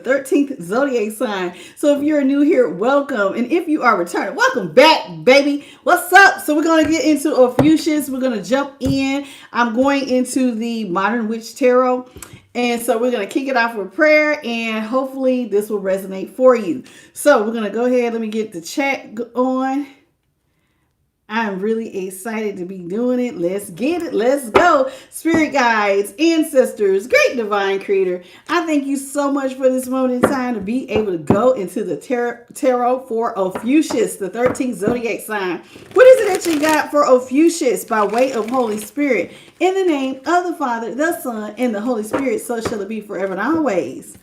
13th zodiac sign. So if you're new here, welcome. And if you are returning, welcome back, baby. What's up? So we're going to get into Ophiuchus. We're going to jump in. I'm going into the Modern Witch Tarot. And so we're going to kick it off with prayer, and hopefully this will resonate for you. So we're going to go ahead. Let me get the chat on. I'm really excited to be doing it. Let's get it. Let's go. Spirit guides, ancestors, great divine creator, I thank you so much for this moment in time to be able to go into the tarot for Ophiuchus, the 13th zodiac sign. What is it that you got for Ophiuchus by way of Holy Spirit? In the name of the Father, the Son, and the Holy Spirit, so shall it be forever and always.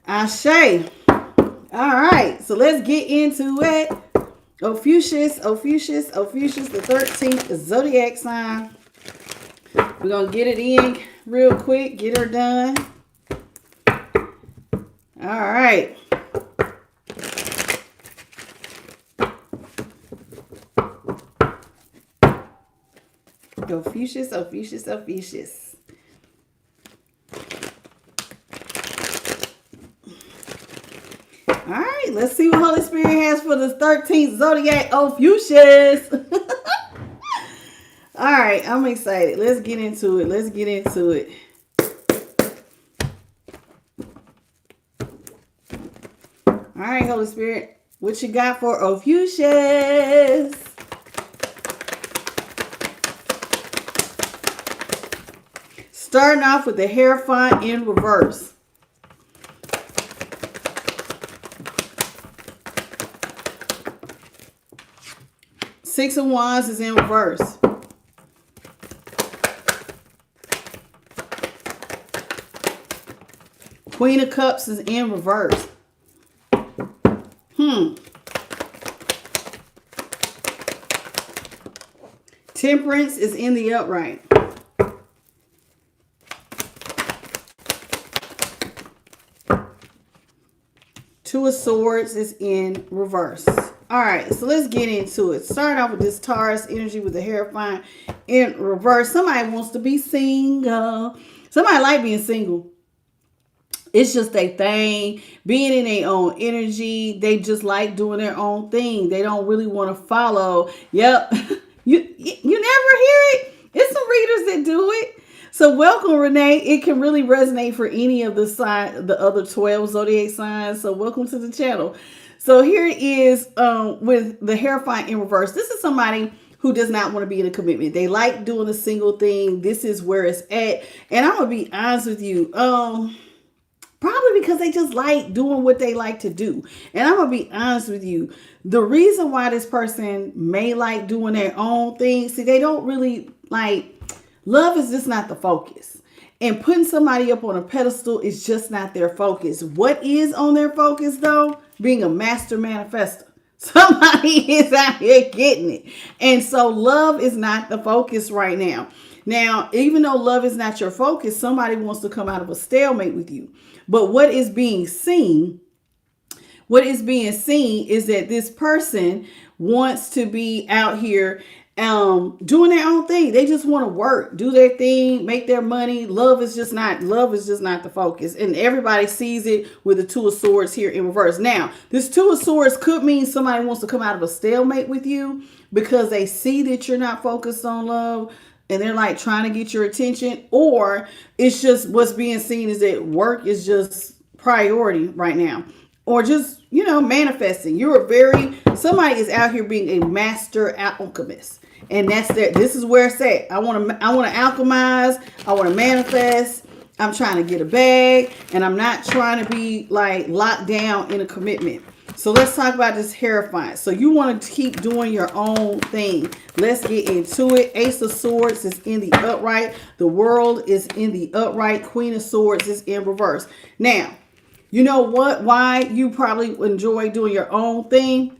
Ashe. All right, so let's get into it. Ophiuchus, the 13th zodiac sign. We're going to get it in real quick, get her done. All right. Ophiuchus. All right, let's see what Holy Spirit has for this 13th zodiac Ophiuchus. All right, I'm excited. Let's get into it. All right, Holy Spirit, what you got for Ophiuchus? Starting off with the Hierophant in reverse. Six of Wands is in reverse. Queen of Cups is in reverse. Temperance is in the upright. Two of Swords is in reverse. All right, so let's get into it. Start off with this Taurus energy with the Hierophant in reverse. Somebody wants to be single. Somebody like being single. It's just their thing. Being in their own energy. They just like doing their own thing. They don't really want to follow. Yep. You never hear it. It's some readers that do it. So welcome, Renee. It can really resonate for any of the other 12 zodiac signs. So welcome to the channel. So here it is with the Hierophant in reverse. This is somebody who does not want to be in a commitment. They like doing the single thing. This is where it's at. And I'm going to be honest with you. Probably because they just like doing what they like to do. And I'm going to be honest with you. The reason why this person may like doing their own thing, see, they don't really like, love is just not the focus. And putting somebody up on a pedestal is just not their focus. What is on their focus, though? Being a master manifester. Somebody is out here getting it. And so love is not the focus right now. Now, even though love is not your focus, somebody wants to come out of a stalemate with you. But what is being seen is that this person wants to be out here doing their own thing. They just want to work, do their thing, make their money. Love is just not the focus. And everybody sees it with the Two of Swords here in reverse. Now, this Two of Swords could mean somebody wants to come out of a stalemate with you because they see that you're not focused on love and they're like trying to get your attention, or it's just what's being seen is that work is just priority right now. Or just, manifesting. Somebody is out here being a master alchemist. And this is where it's at. I want to alchemize. I want to manifest. I'm trying to get a bag. And I'm not trying to be like locked down in a commitment. So let's talk about this Hierophant. So you want to keep doing your own thing. Let's get into it. Ace of Swords is in the upright. The World is in the upright. Queen of Swords is in reverse. Now, you know what? Why you probably enjoy doing your own thing.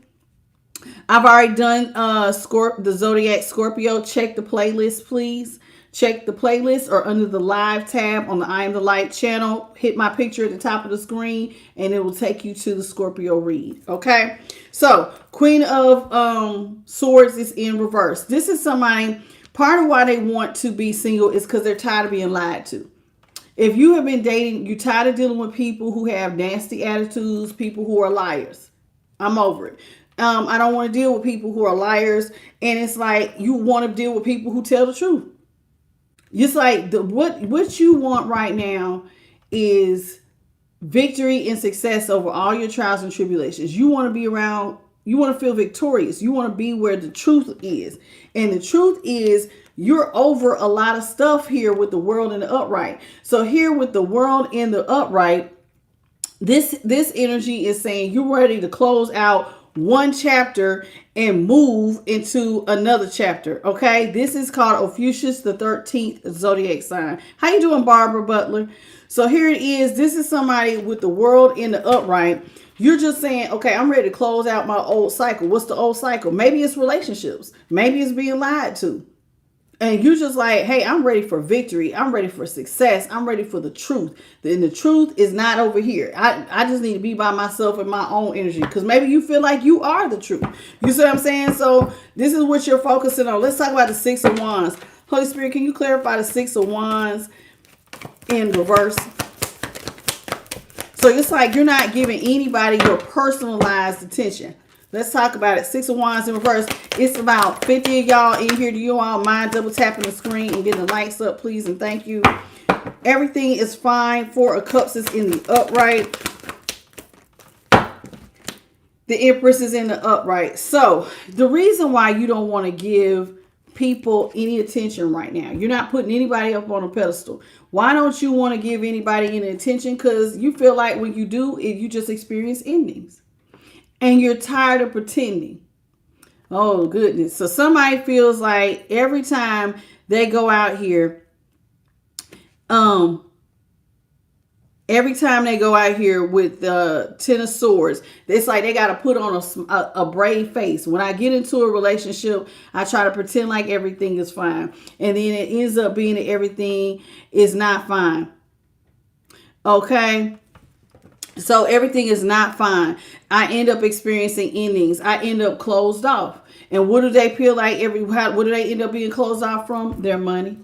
I've already done the Zodiac Scorpio. Check the playlist, please. Check the playlist or under the live tab on the I Am the Light channel. Hit my picture at the top of the screen and it will take you to the Scorpio read. Okay. So Queen of Swords is in reverse. This is somebody, part of why they want to be single is because they're tired of being lied to. If you have been dating, you're tired of dealing with people who have nasty attitudes, people who are liars. I'm over it. I don't want to deal with people who are liars. And it's like you want to deal with people who tell the truth. It's like what you want right now is victory and success over all your trials and tribulations. You want to be around, you want to feel victorious. You want to be where the truth is. And the truth is you're over a lot of stuff here with the world in the upright. So here with the world in the upright, this energy is saying you're ready to close out one chapter and move into another chapter. Okay, this is called Ophiuchus, the 13th zodiac sign. How you doing, Barbara Butler? So here it is. This is somebody with the world in the upright. You're just saying, okay, I'm ready to close out my old cycle. What's the old cycle? Maybe it's relationships. Maybe it's being lied to. And you just like, hey, I'm ready for victory. I'm ready for success. I'm ready for the truth. And the truth is not over here. I just need to be by myself in my own energy. Because maybe you feel like you are the truth. You see what I'm saying? So this is what you're focusing on. Let's talk about the Six of Wands. Holy Spirit, can you clarify the Six of Wands in reverse? So it's like you're not giving anybody your personalized attention. Let's talk about it. Six of Wands in reverse. It's about 50 of y'all in here. Do you all mind double tapping the screen and getting the lights up, please? And thank you. Everything is fine. Four of Cups is in the upright. The Empress is in the upright. So the reason why you don't want to give people any attention right now, you're not putting anybody up on a pedestal. Why don't you want to give anybody any attention? Because you feel like when you do, you just experience endings. And you're tired of pretending. Oh, goodness. So somebody feels like every time they go out here, every time they go out here with the Ten of Swords, it's like they got to put on a brave face. When I get into a relationship, I try to pretend like everything is fine. And then it ends up being that everything is not fine. Okay? So everything is not fine. I end up experiencing endings. I end up closed off. And what do they feel like what do they end up being closed off from? Their money.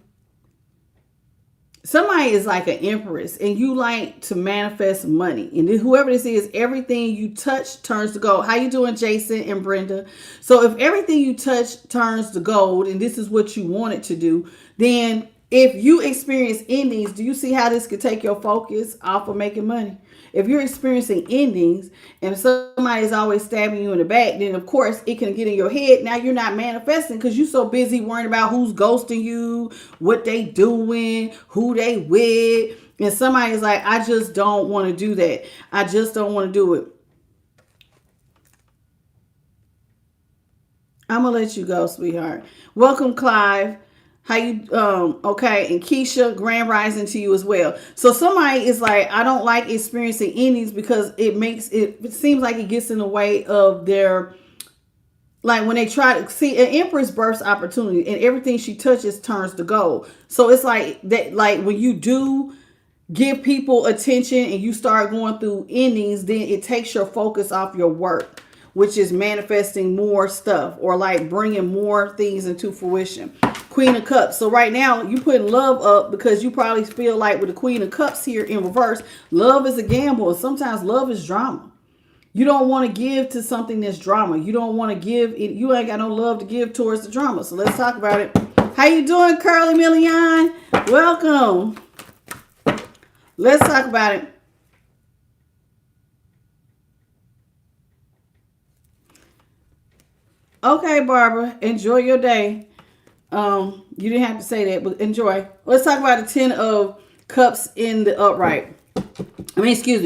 Somebody is like an empress and you like to manifest money. And whoever this is, everything you touch turns to gold. How you doing, Jason and Brenda? So if everything you touch turns to gold and this is what you want it to do, then if you experience endings, do you see how this could take your focus off of making money? If you're experiencing endings and somebody is always stabbing you in the back, then of course it can get in your head. Now you're not manifesting because you're so busy worrying about who's ghosting you, what they doing, who they with. And somebody is like, I just don't want to do that. I just don't want to do it. I'm going to let you go, sweetheart. Welcome, Clive. How you, okay, and Keisha, grand rising to you as well. So somebody is like, I don't like experiencing endings because it seems like it gets in the way of their, like when they try to see, an empress births opportunity and everything she touches turns to gold. So it's like that, like when you do give people attention and you start going through endings, then it takes your focus off your work, which is manifesting more stuff or like bringing more things into fruition. Queen of Cups. So right now you putting love up because you probably feel like with the Queen of Cups here in reverse, love is a gamble. And sometimes love is drama. You don't want to give to something that's drama. You don't want to give it. You ain't got no love to give towards the drama. So let's talk about it. How you doing, Curly Million? Welcome. Let's talk about it. Okay, Barbara, enjoy your day. You didn't have to say that, but enjoy. Let's talk about the Ten of Cups in the upright.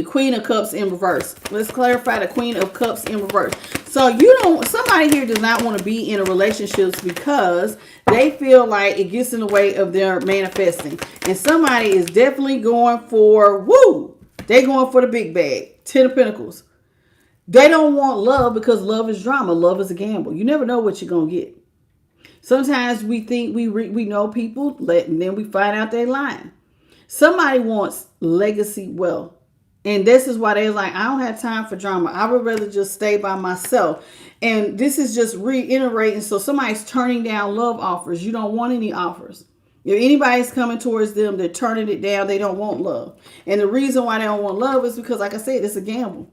Queen of Cups in reverse. Let's clarify the Queen of Cups in reverse. So somebody here does not want to be in a relationship because they feel like it gets in the way of their manifesting. And somebody is definitely going for, they're going for the big bag. Ten of Pentacles. They don't want love because love is drama. Love is a gamble. You never know what you're going to get. Sometimes we think we know people, and then we find out they're lying. Somebody wants legacy wealth. And this is why they're like, I don't have time for drama. I would rather just stay by myself. And this is just reiterating. So somebody's turning down love offers. You don't want any offers. If anybody's coming towards them, they're turning it down. They don't want love. And the reason why they don't want love is because, like I said, it's a gamble.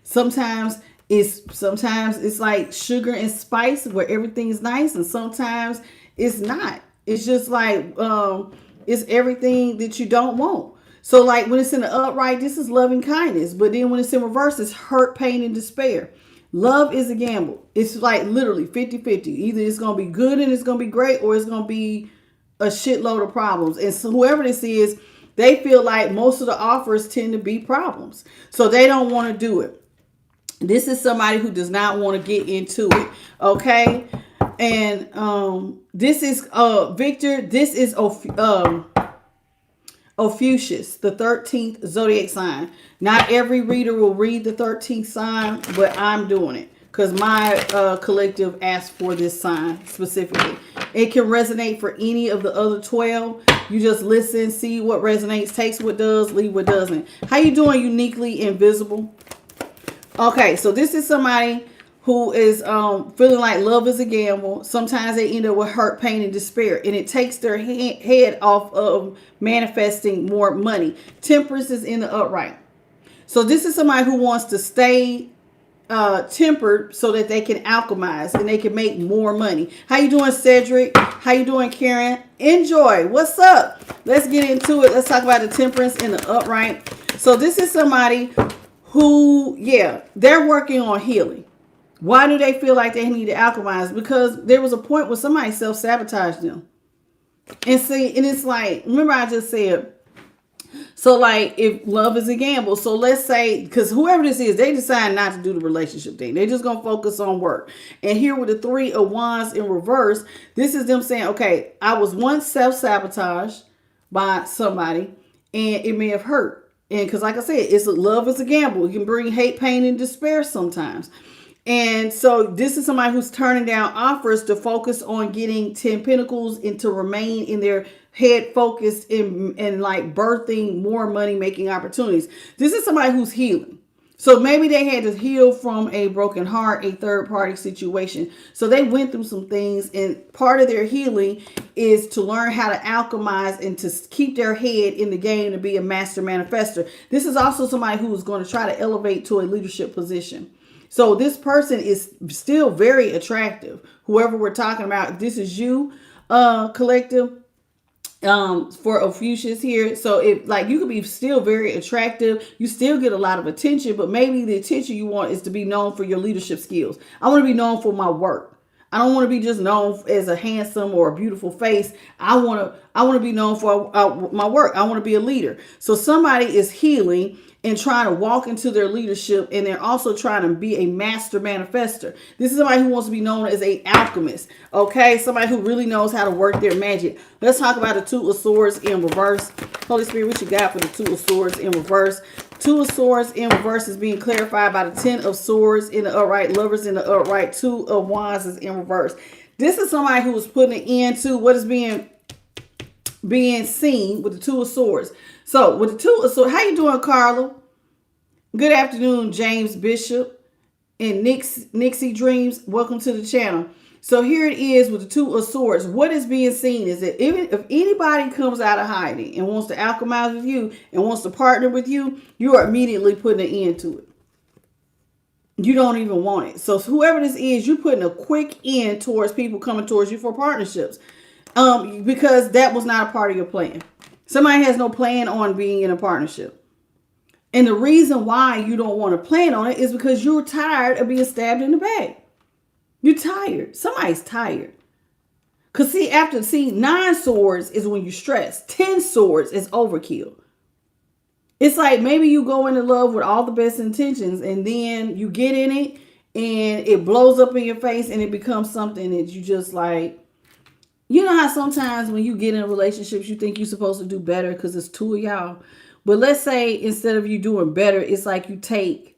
Sometimes it's like sugar and spice where everything's nice, and sometimes it's not. It's just like it's everything that you don't want. So like when it's in the upright, this is loving kindness. But then when it's in reverse, it's hurt, pain, and despair. Love is a gamble. It's like literally 50-50. Either it's going to be good and it's going to be great, or it's going to be a shitload of problems. And so whoever this is, they feel like most of the offers tend to be problems. So they don't want to do it. This is somebody who does not want to get into it. Okay. And this is Victor. This is OPHIUCHUS, the 13th zodiac sign. Not every reader will read the 13th sign, but I'm doing it because my collective asked for this sign specifically. It can resonate for any of the other 12. You just listen, see what resonates, takes what does, leave what doesn't. How you doing, uniquely invisible? Okay, so this is somebody who is feeling like love is a gamble. Sometimes they end up with hurt, pain, and despair. And it takes their head off of manifesting more money. Temperance is in the upright. So this is somebody who wants to stay tempered so that they can alchemize and they can make more money. How you doing, Cedric? How you doing, Karen? Enjoy. What's up? Let's get into it. Let's talk about the temperance in the upright. So this is somebody who, yeah, they're working on healing. Why do they feel like they need to alchemize? Because there was a point where somebody self-sabotaged them. And see, and it's like, remember I just said, so like if love is a gamble, so let's say, because whoever this is, they decide not to do the relationship thing. They're just going to focus on work. And here with the 3 of Wands in reverse, this is them saying, okay, I was once self-sabotaged by somebody and it may have hurt. And because like I said, love is a gamble. It can bring hate, pain, and despair sometimes. And so this is somebody who's turning down offers to focus on getting 10 pentacles and to remain in their head focused in like birthing more money making opportunities. This is somebody who's healing. So maybe they had to heal from a broken heart, a third party situation. So they went through some things, and part of their healing is to learn how to alchemize and to keep their head in the game to be a master manifester. This is also somebody who is going to try to elevate to a leadership position. So this person is still very attractive. Whoever we're talking about, this is you, collective. For OPHIUCHUS here. So if like you could be still very attractive, you still get a lot of attention, but maybe the attention you want is to be known for your leadership skills. I want to be known for my work. I don't want to be just known as a handsome or a beautiful face. I want to be known for my work. I want to be a leader. So somebody is healing and trying to walk into their leadership, and they're also trying to be a master manifester. This is somebody who wants to be known as an alchemist, okay? Somebody who really knows how to work their magic. Let's talk about the 2 of Swords in reverse. Holy Spirit, what you got for the 2 of Swords in reverse? 2 of Swords in reverse is being clarified by the 10 of Swords in the upright, Lovers in the upright, 2 of Wands is in reverse. This is somebody who is putting an end to what is being seen with the 2 of Swords. So with the 2 of Swords, how you doing, Carla? Good afternoon, James Bishop and Nixie Dreams. Welcome to the channel. So here it is with the 2 of Swords. What is being seen is that even if anybody comes out of hiding and wants to alchemize with you and wants to partner with you, you are immediately putting an end to it. You don't even want it. So whoever this is, you're putting a quick end towards people coming towards you for partnerships. Because that was not a part of your plan. Somebody has no plan on being in a partnership. And the reason why you don't want to plan on it is because you're tired of being stabbed in the back. You're tired. Somebody's tired. Because see, 9 swords is when you're stressed. 10 swords is overkill. It's like maybe you go into love with all the best intentions and then you get in it and it blows up in your face and it becomes something that you just like. You know how sometimes when you get in relationships, you think you're supposed to do better because it's 2 of y'all. But let's say instead of you doing better, it's like you take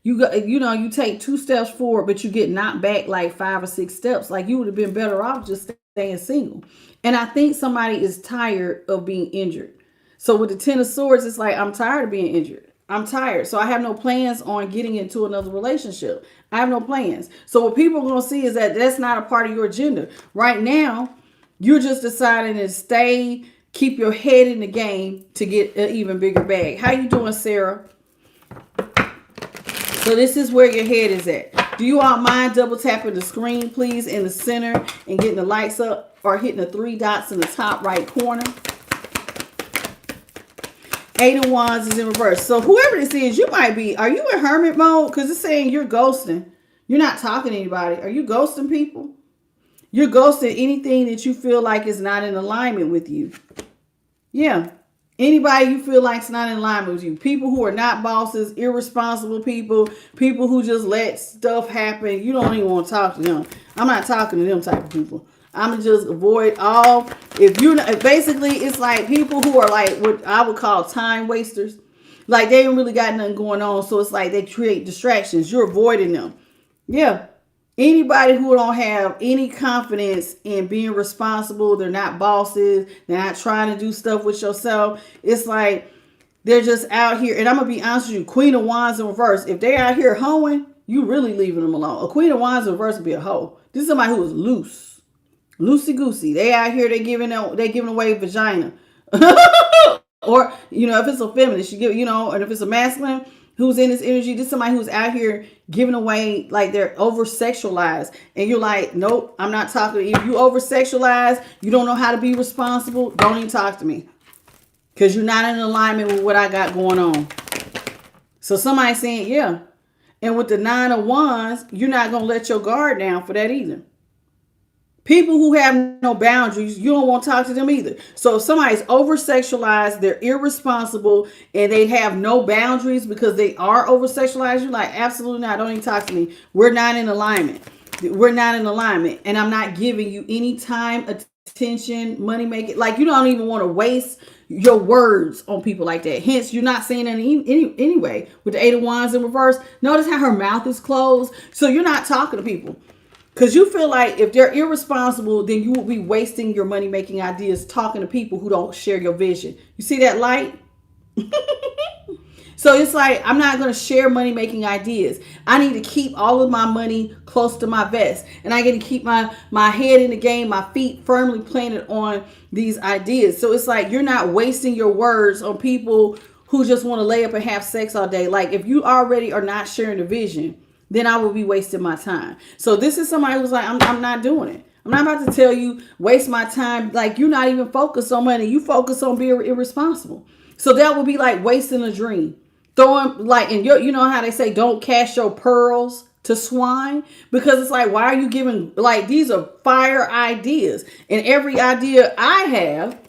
2 steps forward, but you get knocked back like 5 or 6 steps. Like you would have been better off just staying single. And I think somebody is tired of being injured. So with the 10 of Swords, it's like, I'm tired of being injured. I'm tired. So I have no plans on getting into another relationship. I have no plans. So what people are going to see is that that's not a part of your agenda. Right now, You're just deciding to stay, keep your head in the game to get an even bigger bag. How you doing, Sarah? So this is where your head is at. Do you all mind double tapping the screen, please, in the center and getting the lights up, or hitting the 3 dots in the top right corner? 8 of Wands is in reverse. So whoever this is, you might be, are you in hermit mode? Because it's saying you're ghosting. You're not talking to anybody. Are you ghosting people? You're ghosting anything that you feel like is not in alignment with you. Yeah. Anybody you feel like is not in alignment with you. People who are not bosses, irresponsible people, people who just let stuff happen. You don't even want to talk to them. I'm not talking to them type of people. I'm going to just avoid all. If you're not, basically, it's like people who are like what I would call time wasters. Like they ain't really got nothing going on. So it's like they create distractions. You're avoiding them. Yeah. Anybody who don't have any confidence in being responsible, they're not bosses, they're not trying to do stuff with yourself. It's like they're just out here. And I'm going to be honest with you, Queen of Wands in reverse. If they're out here hoeing, you really leaving them alone. A Queen of Wands in reverse would be a hoe. This is somebody who is loose. Loosey goosey. They out here, they giving away vagina. Or, if it's a feminist, you give, and if it's a masculine who's in this energy, this is somebody who's out here giving away, like they're over sexualized. And you're like, nope, I'm not talking to you. If you over sexualize, you don't know how to be responsible, don't even talk to me. Because you're not in alignment with what I got going on. So somebody's saying, yeah. And with the 9 of Wands, you're not going to let your guard down for that either. People who have no boundaries, you don't want to talk to them either. So if somebody's over-sexualized, they're irresponsible, and they have no boundaries because they are over-sexualized, you're like, absolutely not. Don't even talk to me. We're not in alignment. We're not in alignment. And I'm not giving you any time, attention, money making. Like, you don't even want to waste your words on people like that. Hence, you're not saying anything anyway. With the 8 of Wands in reverse, notice how her mouth is closed. So you're not talking to people. Because you feel like if they're irresponsible, then you will be wasting your money-making ideas talking to people who don't share your vision. You see that light? So it's like, I'm not going to share money-making ideas. I need to keep all of my money close to my vest. And I get to keep my head in the game, my feet firmly planted on these ideas. So it's like, you're not wasting your words on people who just want to lay up and have sex all day. Like, if you already are not sharing the vision, then I will be wasting my time. So this is somebody who's like, I'm not doing it. I'm not about to tell you, waste my time. Like, you're not even focused on money. You focus on being irresponsible. So that would be like wasting a dream. Throwing, like, and you know how they say, don't cast your pearls to swine? Because it's like, why are you giving, like, these are fire ideas. And every idea I have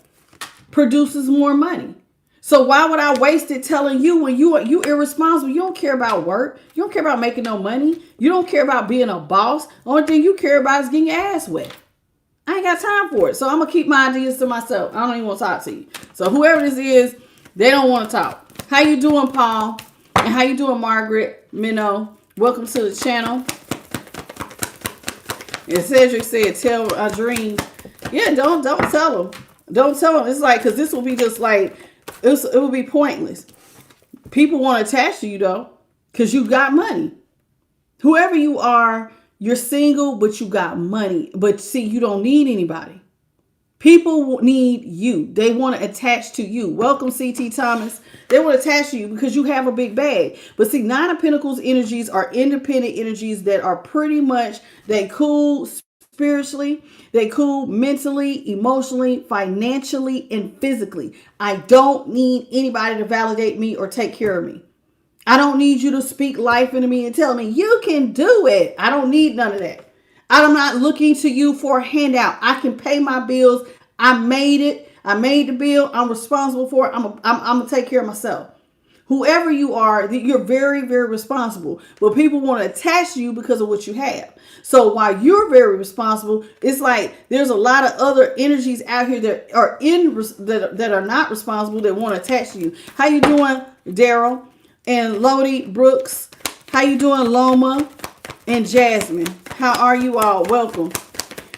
produces more money. So why would I waste it telling you when you irresponsible? You don't care about work. You don't care about making no money. You don't care about being a boss. The only thing you care about is getting your ass wet. I ain't got time for it. So I'm going to keep my ideas to myself. I don't even want to talk to you. So whoever this is, they don't want to talk. How you doing, Paul? And how you doing, Margaret Minnow? Welcome to the channel. And Cedric said, tell a dream. Yeah, don't tell them. Don't tell them. It's like, because this will be just like, it will be pointless. People want to attach to you, though, because you got money. Whoever you are, you're single, but you got money. But see, you don't need anybody. People need you. They want to attach to you. Welcome, CT Thomas. They want to attach to you because you have a big bag. But see, 9 of Pentacles energies are independent energies that are pretty much, they cool spiritually, they cool mentally, emotionally, financially, and physically. I don't need anybody to validate me or take care of me. I don't need you to speak life into me and tell me you can do it. I don't need none of that. I'm not looking to you for a handout. I can pay my bills. I made it. I made the bill. I'm responsible for it. I'm going to take care of myself. Whoever you are, you're very, very responsible. But people want to attach to you because of what you have. So while you're very responsible, it's like there's a lot of other energies out here that are that are not responsible that want to attach to you. How you doing, Daryl and Lodi Brooks? How you doing, Loma and Jasmine? How are you all? Welcome.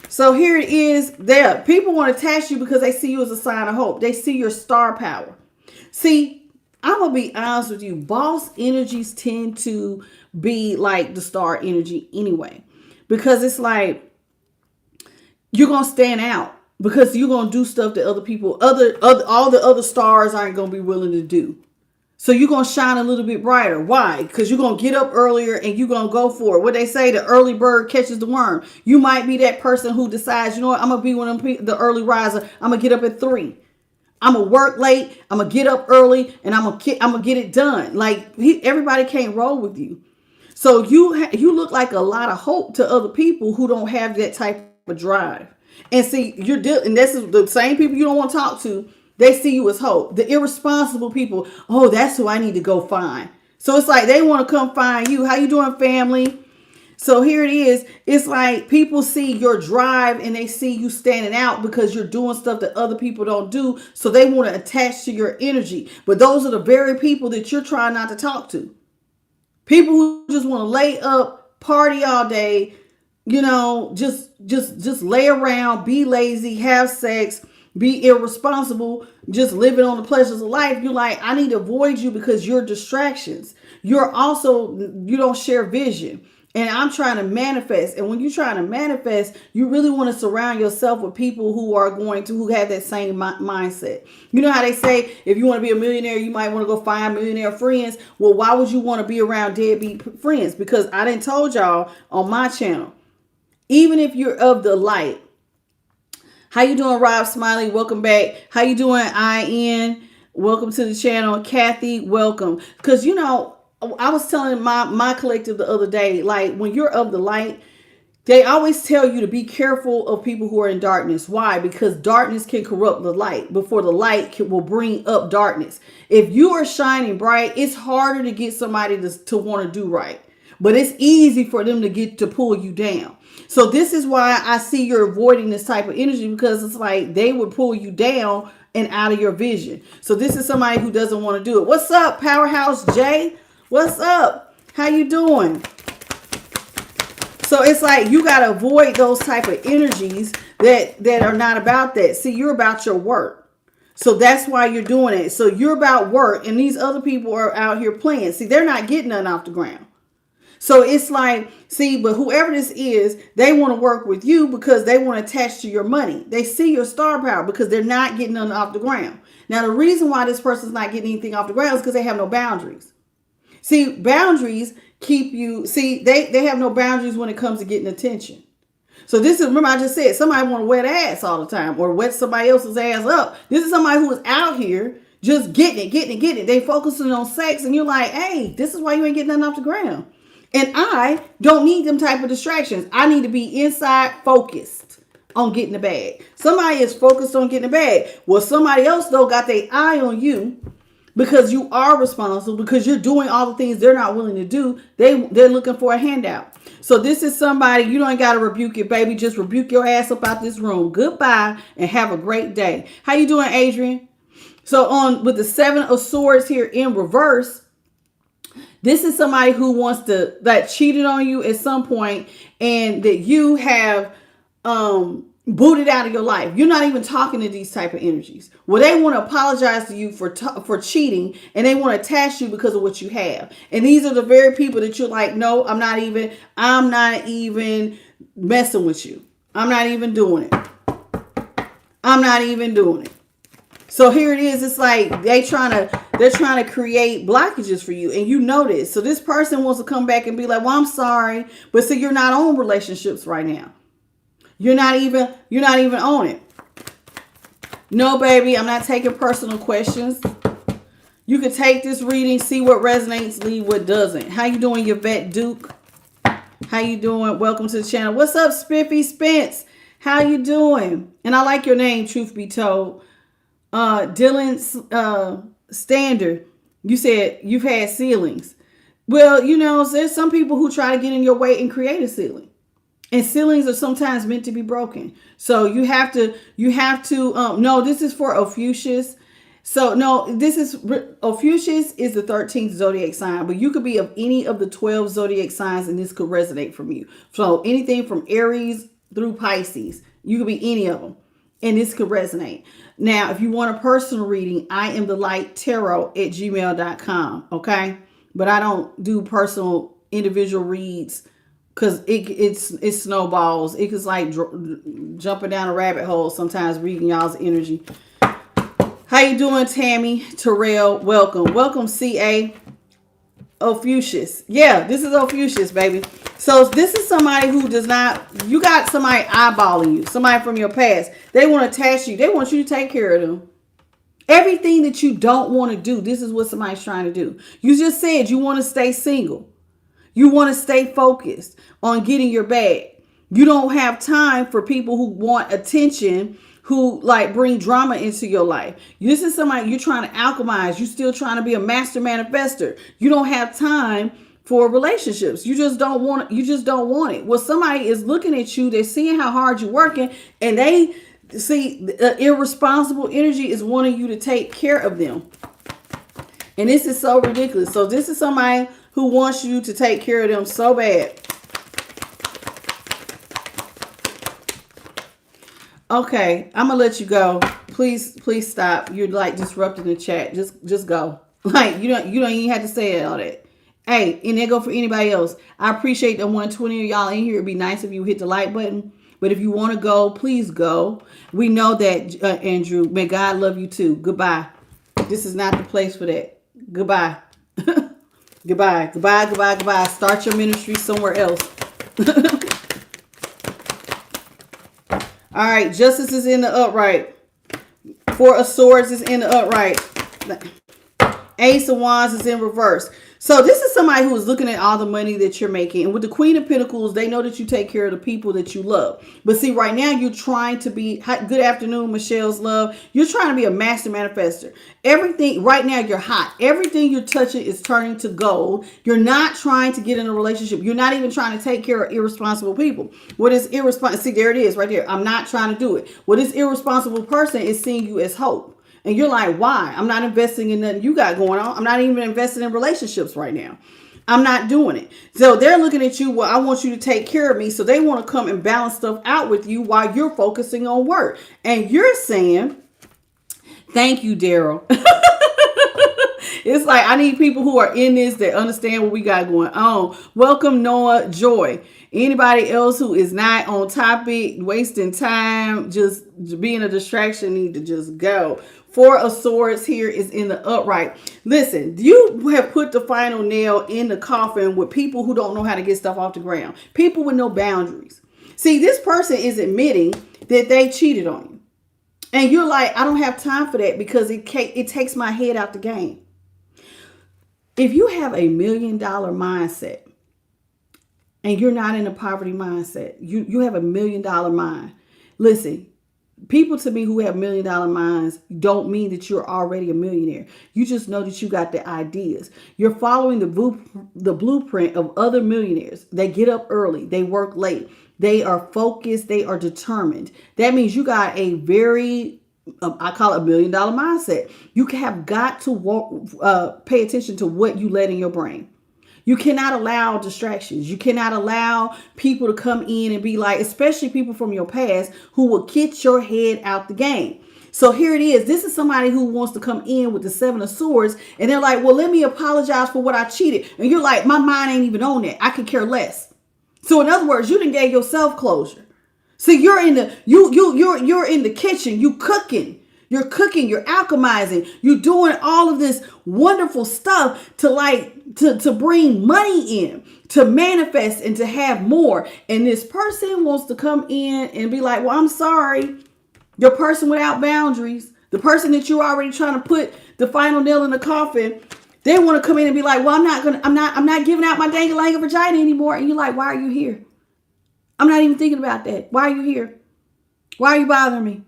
So here it is. There, people want to attach you because they see you as a sign of hope. They see your star power. See, I'm going to be honest with you. Boss energies tend to be like the star energy anyway. Because it's like, you're going to stand out. because you're going to do stuff that other people, all the other stars aren't going to be willing to do. So you're going to shine a little bit brighter. Why? Because you're going to get up earlier and you're going to go for it. What they say, the early bird catches the worm. You might be that person who decides, you know what, I'm going to be one of them, the early riser. I'm going to get up at 3. I'm going to work late. I'm going to get up early and I'm going to get it done. Like everybody can't roll with you. So you look like a lot of hope to other people who don't have that type of drive. And see, and this is the same people you don't want to talk to. They see you as hope. The irresponsible people, oh, that's who I need to go find. So it's like they want to come find you. How you doing, family? So here it is. It's like people see your drive and they see you standing out because you're doing stuff that other people don't do. So they want to attach to your energy. But those are the very people that you're trying not to talk to. People who just want to lay up, party all day, just lay around, be lazy, have sex, be irresponsible, just living on the pleasures of life. You're like, I need to avoid you because you're distractions. You don't share vision. And I'm trying to manifest. And when you're trying to manifest, you really want to surround yourself with people who have that same mindset. You know how they say, if you want to be a millionaire, you might want to go find millionaire friends. Well, why would you want to be around deadbeat friends? Because I done told y'all on my channel, even if you're of the light. How you doing, Rob Smiley? Welcome back. How you doing, IN? Welcome to the channel. Kathy, welcome. Because, I was telling my collective the other day, like when you're of the light, they always tell you to be careful of people who are in darkness. Why? Because darkness can corrupt the light before the light will bring up darkness. If you are shining bright, it's harder to get somebody to want to do right. But it's easy for them to pull you down. So this is why I see you're avoiding this type of energy, because it's like they would pull you down and out of your vision. So this is somebody who doesn't want to do it. What's up, Powerhouse Jay? What's up? How you doing? So it's like you got to avoid those type of energies that are not about that. See, you're about your work. So that's why you're doing it. So you're about work, and these other people are out here playing. See, they're not getting nothing off the ground. So it's like, see, but whoever this is, they want to work with you because they want to attach to your money. They see your star power because they're not getting nothing off the ground. Now, the reason why this person's not getting anything off the ground is because they have no boundaries. See, boundaries keep you, they have no boundaries when it comes to getting attention. So this is, remember I just said, somebody want to wet ass all the time or wet somebody else's ass up. This is somebody who is out here just getting it. They focusing on sex, and you're like, hey, this is why you ain't getting nothing off the ground. And I don't need them type of distractions. I need to be inside focused on getting the bag. Somebody is focused on getting the bag. Well, somebody else, though, got their eye on you because you are responsible, because you're doing all the things they're not willing to do. They're looking for a handout. So this is somebody, you don't got to rebuke it, baby. Just rebuke your ass up out this room. Goodbye and have a great day. How you doing, Adrian? So with the 7 of Swords here in reverse, this is somebody who wants that cheated on you at some point and that you have booted out of your life. You're not even talking to these type of energies. Well, they want to apologize to you for cheating, and they want to attach you because of what you have. And these are the very people that you're like, no, I'm not even messing with you. I'm not even doing it. I'm not even doing it. So here it is. It's like they're trying to create blockages for you, and you know this. So this person wants to come back and be like, well, I'm sorry, but see, you're not on relationships right now. You're not even on it. No, baby, I'm not taking personal questions. You can take this reading, see what resonates, leave what doesn't. How you doing, Yvette Duke? How you doing? Welcome to the channel. What's up, Spiffy Spence? How you doing? And I like your name, truth be told. Dylan Standard, you said you've had ceilings. Well, there's some people who try to get in your way and create a ceiling. And ceilings are sometimes meant to be broken. So you have to no, this is for Ophiuchus. So no, Ophiuchus is the 13th zodiac sign, but you could be of any of the 12 zodiac signs and this could resonate from you. So anything from Aries through Pisces, you could be any of them and this could resonate. Now, if you want a personal reading, I am the light tarot@gmail.com. Okay. But I don't do personal individual reads because it snowballs. It's like jumping down a rabbit hole sometimes reading y'all's energy. How you doing, Tammy? Terrell, welcome, CA. OPHIUCHUS. Yeah, this is OPHIUCHUS, baby. So this is somebody who does not, you got somebody eyeballing you, somebody from your past. They want to attach you. They want you to take care of them. Everything that you don't want to do, this is what somebody's trying to do. You just said you want to stay single. You want to stay focused on getting your bag. You don't have time for people who want attention, who like bring drama into your life. This is somebody you're trying to alchemize. You're still trying to be a master manifester. You don't have time for relationships. You just don't want it. You just don't want it. Well, somebody is looking at you. They're seeing how hard you're working, and they see irresponsible energy is wanting you to take care of them. And this is so ridiculous. So this is somebody who wants you to take care of them so bad. Okay, I'm gonna let you go. Please stop. You're like disrupting the chat. Just go. Like you don't even have to say all that. Hey, and there go for anybody else. I appreciate the 120 of y'all in here. It'd be nice if you hit the like button. But if you want to go, please go. We know that, Andrew. May God love you too. Goodbye. This is not the place for that. Goodbye. Goodbye. Start your ministry somewhere else. All right, justice is in the upright. Four of Swords is in the upright. Ace of Wands is in reverse. So this is somebody who is looking at all the money that you're making. And with the Queen of Pentacles, they know that you take care of the people that you love. But see, right now, you're trying to be, good afternoon, Michelle's love. You're trying to be a master manifester. Everything, right now, you're hot. Everything you're touching is turning to gold. You're not trying to get in a relationship. You're not even trying to take care of irresponsible people. What is irresponsible? See, there it is right there. I'm not trying to do it. What this irresponsible person is seeing you as hope. And you're like, why? I'm not investing in nothing you got going on. I'm not even investing in relationships right now. I'm not doing it. So they're looking at you. Well, I want you to take care of me. So they want to come and balance stuff out with you while you're focusing on work. And you're saying, thank you, Daryl. It's like, I need people who are in this that understand what we got going on. Welcome, Noah Joy. Anybody else who is not on topic, wasting time, just being a distraction, need to just go. Four of Swords here is in the upright. Listen, you have put the final nail in the coffin with people who don't know how to get stuff off the ground. People with no boundaries. See, this person is admitting that they cheated on you. And you're like, I don't have time for that because it takes my head out the game. If you have a $1 million mindset and you're not in a poverty mindset, you have a $1 million mind. Listen, people to me who have $1 million minds don't mean that you're already a millionaire. You just know that you got the ideas. You're following the blueprint of other millionaires. They get up early. They work late. They are focused. They are determined. That means you got a very, I call it $1 million mindset. You have got to pay attention to what you let in your brain. You cannot allow distractions. You cannot allow people to come in and be like, especially people from your past who will get your head out the game. So here it is. This is somebody who wants to come in with the Seven of Swords. And they're like, well, let me apologize for what I cheated. And you're like, my mind ain't even on that. I could care less. So in other words, you didn't get yourself closure. So you're in the, you're in the kitchen. You cooking. You're cooking, you're alchemizing, you're doing all of this wonderful stuff to bring money in, to manifest and to have more. And this person wants to come in and be like, well, I'm sorry. Your person without boundaries, the person that you're already trying to put the final nail in the coffin, they want to come in and be like, well, I'm not giving out my dang vagina anymore. And you're like, why are you here? I'm not even thinking about that. Why are you here? Why are you bothering me?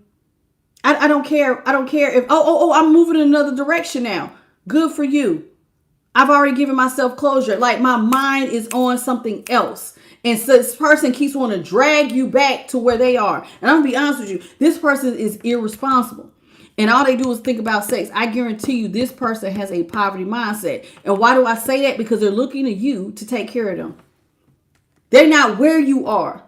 I don't care. I don't care if, I'm moving in another direction now. Good for you. I've already given myself closure. Like my mind is on something else. And so this person keeps wanting to drag you back to where they are. And I'm going to be honest with you. This person is irresponsible. And all they do is think about sex. I guarantee you this person has a poverty mindset. And why do I say that? Because they're looking to you to take care of them. They're not where you are.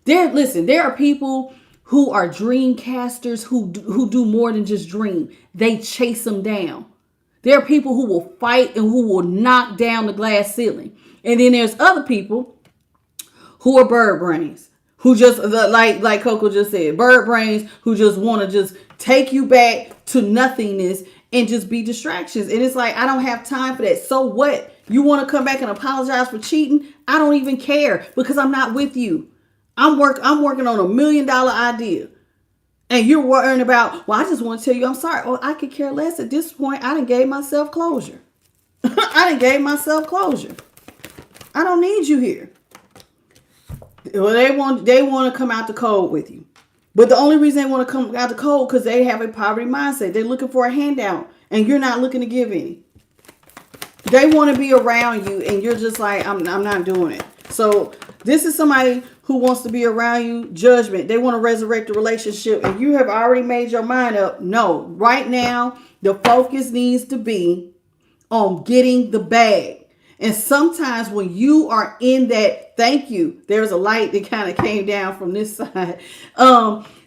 Listen, there are people who are dream casters who do more than just dream. They chase them down. There are people who will fight and who will knock down the glass ceiling. And then there's other people who are bird brains, who just, like Coco just said, bird brains who just want to just take you back to nothingness and just be distractions. And it's like, I don't have time for that. So what? You want to come back and apologize for cheating? I don't even care, because I'm not with you. I'm working on $1 million idea. And you're worrying about, well, I just want to tell you I'm sorry. Oh, I could care less at this point. I done gave myself closure. I done gave myself closure. I don't need you here. Well, they want to come out the cold with you. But the only reason they want to come out the cold because they have a poverty mindset. They're looking for a handout and you're not looking to give any. They want to be around you and you're just like, I'm not doing it. So this is somebody who wants to be around you. Judgment. They want to resurrect the relationship and you have already made your mind up. No, right now, the focus needs to be on getting the bag. And sometimes when you are in that, thank you, there's a light that kind of came down from this side.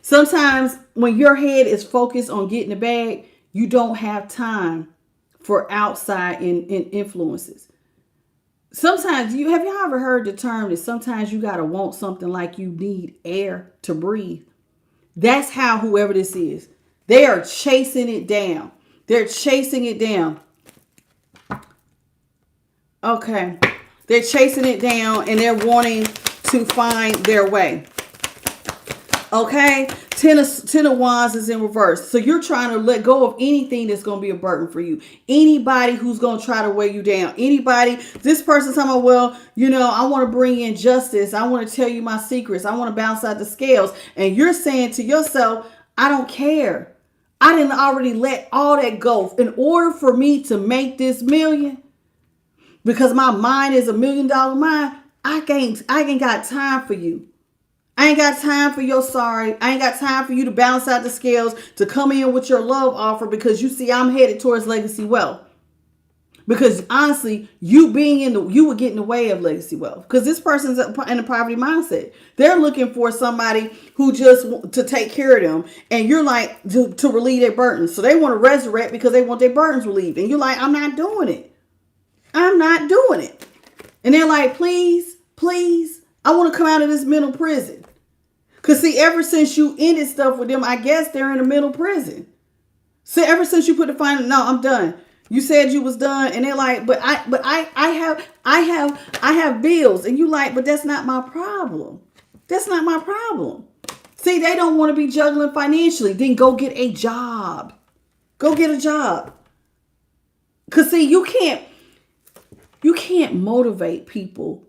Sometimes when your head is focused on getting the bag, you don't have time for outside influences. Sometimes have y'all ever heard the term that sometimes you got to want something like you need air to breathe? That's how whoever this is, they are chasing it down. They're chasing it down. Okay. They're chasing it down and they're wanting to find their way. Okay. Ten of Wands is in reverse. So you're trying to let go of anything that's going to be a burden for you. Anybody who's going to try to weigh you down. Anybody, this person's talking about, well, I want to bring in justice. I want to tell you my secrets. I want to bounce out the scales. And you're saying to yourself, I don't care. I didn't already let all that go. In order for me to make this million, because my mind is $1 million mind, I ain't got time for you. I ain't got time for your sorry. I ain't got time for you to balance out the scales, to come in with your love offer, because you see I'm headed towards legacy wealth. Because honestly, you would get in the way of legacy wealth. Because this person's in a poverty mindset. They're looking for somebody who just to take care of them. And you're like, to relieve their burdens. So they want to resurrect because they want their burdens relieved. And you're like, I'm not doing it. I'm not doing it. And they're like, please, I want to come out of this mental prison. Because see, ever since you ended stuff with them, I guess they're in a mental prison. So ever since you put the final, no, I'm done. You said you was done. And they're like, but I have bills. And you like, but that's not my problem. That's not my problem. See, they don't want to be juggling financially. Then go get a job. Go get a job. Because see, you can't motivate people.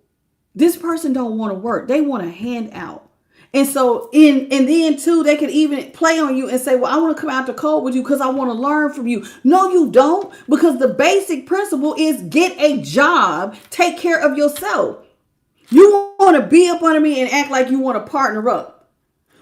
This person don't want to work. They want a handout. And so and then too, they could even play on you and say, well, I want to come out the cold with you because I want to learn from you. No, you don't. Because the basic principle is get a job. Take care of yourself. You want to be up under me and act like you want to partner up.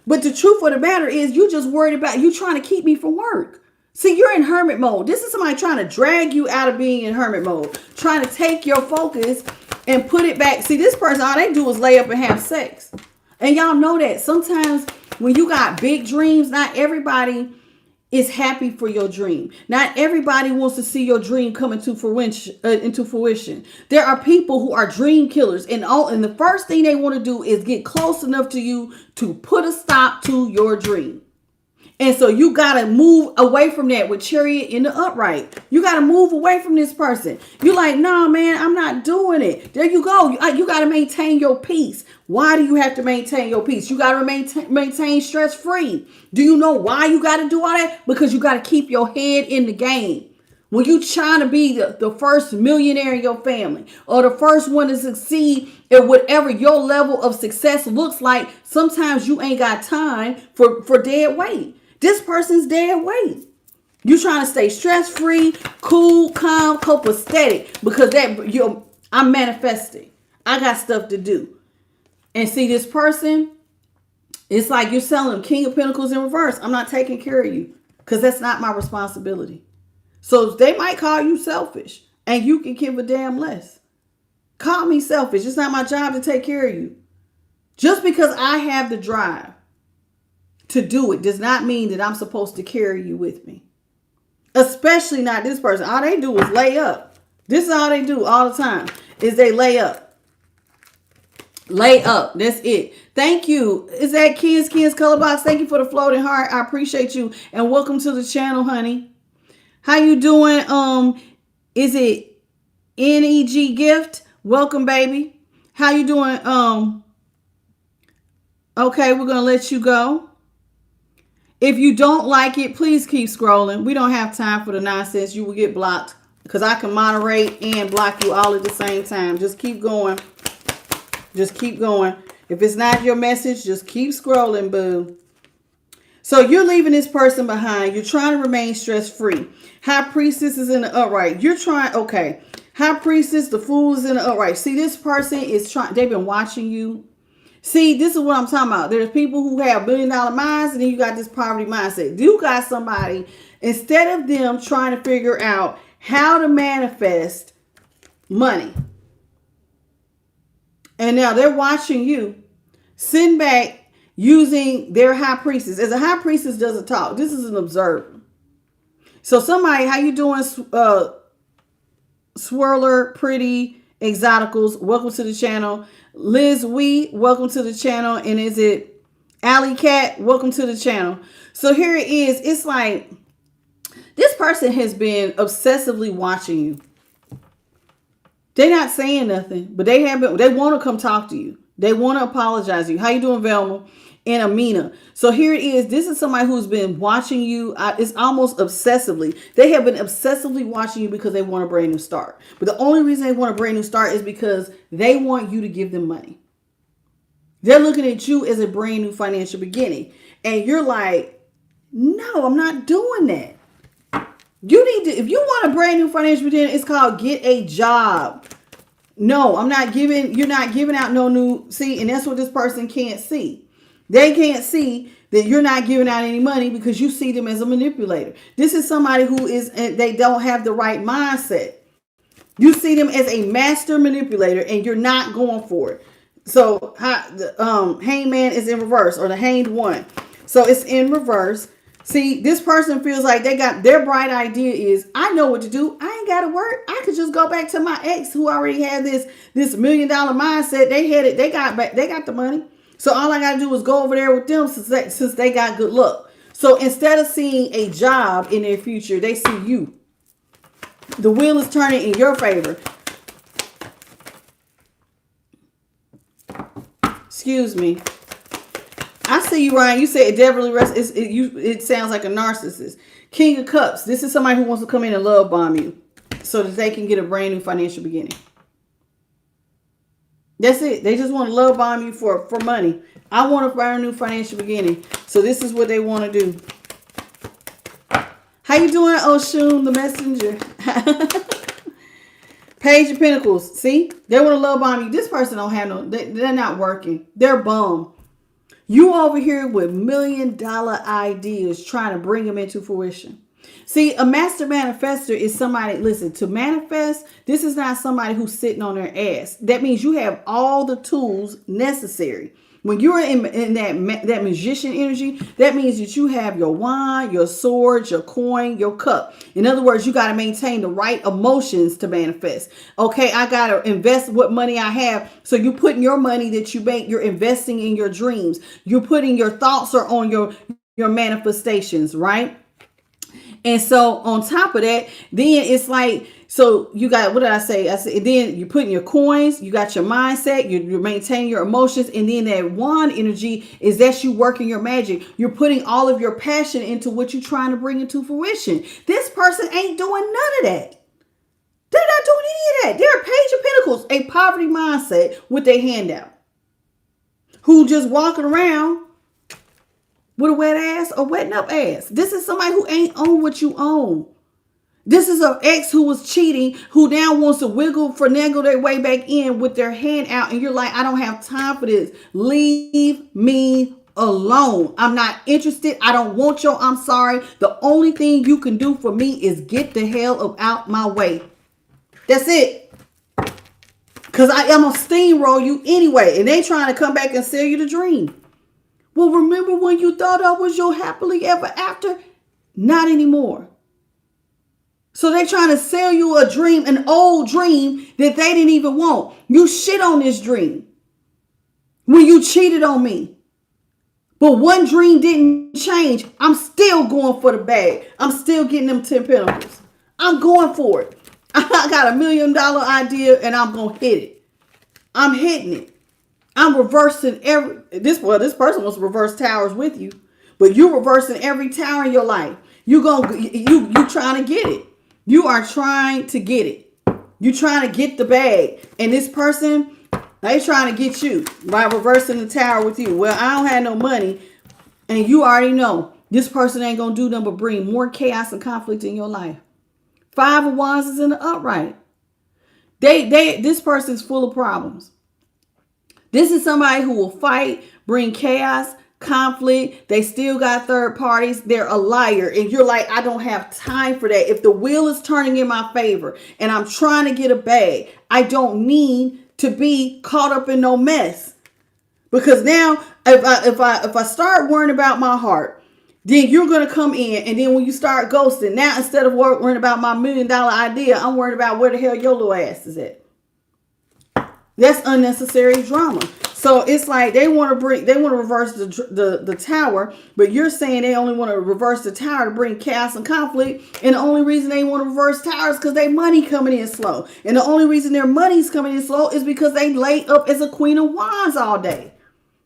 But the truth of the matter is you just worried about you trying to keep me from work. See, you're in hermit mode. This is somebody trying to drag you out of being in hermit mode. Trying to take your focus and put it back. See, this person, all they do is lay up and have sex. And y'all know that sometimes when you got big dreams, not everybody is happy for your dream. Not everybody wants to see your dream come into fruition. There are people who are dream killers. And the first thing they want to do is get close enough to you to put a stop to your dream. And so you got to move away from that with Chariot in the upright. You got to move away from this person. You're like, nah, man, I'm not doing it. There you go. You got to maintain your peace. Why do you have to maintain your peace? You got to maintain stress-free. Do you know why you got to do all that? Because you got to keep your head in the game. When you trying to be the first millionaire in your family or the first one to succeed at whatever your level of success looks like, sometimes you ain't got time for dead weight. This person's dead weight. You trying to stay stress-free, cool, calm, copacetic because I'm manifesting. I got stuff to do. And see, this person, it's like you're selling them King of Pentacles in reverse. I'm not taking care of you because that's not my responsibility. So they might call you selfish and you can give a damn less. Call me selfish. It's not my job to take care of you. Just because I have the drive to do it does not mean that I'm supposed to carry you with me. Especially not this person. All they do is lay up. This is all they do all the time is they lay up. Lay up. That's it. Thank you. Is that Ken's Color Box? Thank you for the floating heart. I appreciate you. And welcome to the channel, honey. How you doing? Is it NEG Gift? Welcome, baby. How you doing? Okay, we're gonna let you go. If you don't like it, please keep scrolling. We don't have time for the nonsense. You will get blocked because I can moderate and block you all at the same time. Just keep going. Just keep going. If it's not your message, just keep scrolling, boo. So you're leaving this person behind. You're trying to remain stress-free. High Priestess is in the upright. You're trying, okay. High Priestess, the Fool is in the upright. See, this person is trying, they've been watching you. See, this is what I'm talking about. There's people who have $1 billion minds, and then you got this poverty mindset. You got somebody, instead of them trying to figure out how to manifest money, and now they're watching you, sitting back, using their high priestess. As a high priestess doesn't talk. This is an observer. So somebody, how you doing, Swirler, Pretty, Exoticals, welcome to the channel. Liz Wee, welcome to the channel. And is it Alley Cat? Welcome to the channel. So here it is. It's like this person has been obsessively watching you. They're not saying nothing, but they want to come talk to you. They want to apologize to you. How you doing, Velma? And Amina. So here it is. This is somebody who's been watching you. It's almost obsessively. They have been obsessively watching you because they want a brand new start. But the only reason they want a brand new start is because they want you to give them money. They're looking at you as a brand new financial beginning. And you're like, no, I'm not doing that. You need to, if you want a brand new financial beginning, it's called get a job. No, you're not giving out no new, see, and that's what this person can't see. They can't see that you're not giving out any money because you see them as a manipulator. This is somebody who is, they don't have the right mindset. You see them as a master manipulator and you're not going for it. So the hangman is in reverse, or the hanged one. So it's in reverse. See, this person feels like they got their bright idea is, I know what to do. I ain't got to work. I could just go back to my ex who already had this $1 million mindset. They had it. They got the money. So all I got to do is go over there with them since they got good luck. So instead of seeing a job in their future, they see you. The wheel is turning in your favor. Excuse me. I see you, Ryan. You said it definitely it sounds like a narcissist. King of Cups. This is somebody who wants to come in and love bomb you so that they can get a brand new financial beginning. That's it. They just want to love bomb you for money. I want a brand new financial beginning. So this is what they want to do. How you doing, Oshun, the messenger? Page of Pentacles. See? They want to love bomb you. This person don't have no, they're not working. They're bum. You over here with $1 million ideas trying to bring them into fruition. See, a master manifester is somebody, listen, to manifest, this is not somebody who's sitting on their ass. That means you have all the tools necessary. When you're in that magician energy, that means that you have your wand, your sword, your coin, your cup. In other words, you got to maintain the right emotions to manifest. Okay, I got to invest what money I have. So you're putting your money that you make, you're investing in your dreams. You're putting your thoughts are on your manifestations, right? And so on top of that, then it's like, so you got, what did I say? I said, then you're putting your coins, you got your mindset, you're maintaining your emotions. And then that wand energy is that you working your magic. You're putting all of your passion into what you're trying to bring into fruition. This person ain't doing none of that. They're not doing any of that. They're a Page of Pentacles, a poverty mindset with their hand out, who just walking around with a wet ass or wetting up ass. This is somebody who ain't own what you own. This is an ex who was cheating, who now wants to finagle their way back in with their hand out. And you're like, I don't have time for this. Leave me alone. I'm not interested. I don't want your, I'm sorry. The only thing you can do for me is get the hell out my way. That's it. Because I am going to steamroll you anyway. And they trying to come back and sell you the dream. Well, remember when you thought I was your happily ever after? Not anymore. So they trying to sell you a dream, an old dream that they didn't even want. You shit on this dream. when you cheated on me. But one dream didn't change. I'm still going for the bag. I'm still getting them 10 pentacles. I'm going for it. I got $1 million idea and I'm going to hit it. I'm hitting it. I'm reversing this person wants to reverse towers with you, but you're reversing every tower in your life. You trying to get it. You are trying to get it. You trying to get the bag. And this person, they trying to get you by reversing the tower with you. Well, I don't have no money. And you already know this person ain't going to do nothing but bring more chaos and conflict in your life. 5 of Wands is in the upright. This person's full of problems. This is somebody who will fight, bring chaos, conflict. They still got third parties. They're a liar. And you're like, I don't have time for that. If the wheel is turning in my favor and I'm trying to get a bag, I don't need to be caught up in no mess. Because now if I start worrying about my heart, then you're going to come in. And then when you start ghosting, now instead of worrying about my $1 million idea, I'm worried about where the hell your little ass is at. That's unnecessary drama. So it's like they want to reverse the tower, but you're saying they only want to reverse the tower to bring chaos and conflict. And the only reason they want to reverse tower is because their money coming in slow. And the only reason their money's coming in slow is because they lay up as a Queen of Wands all day.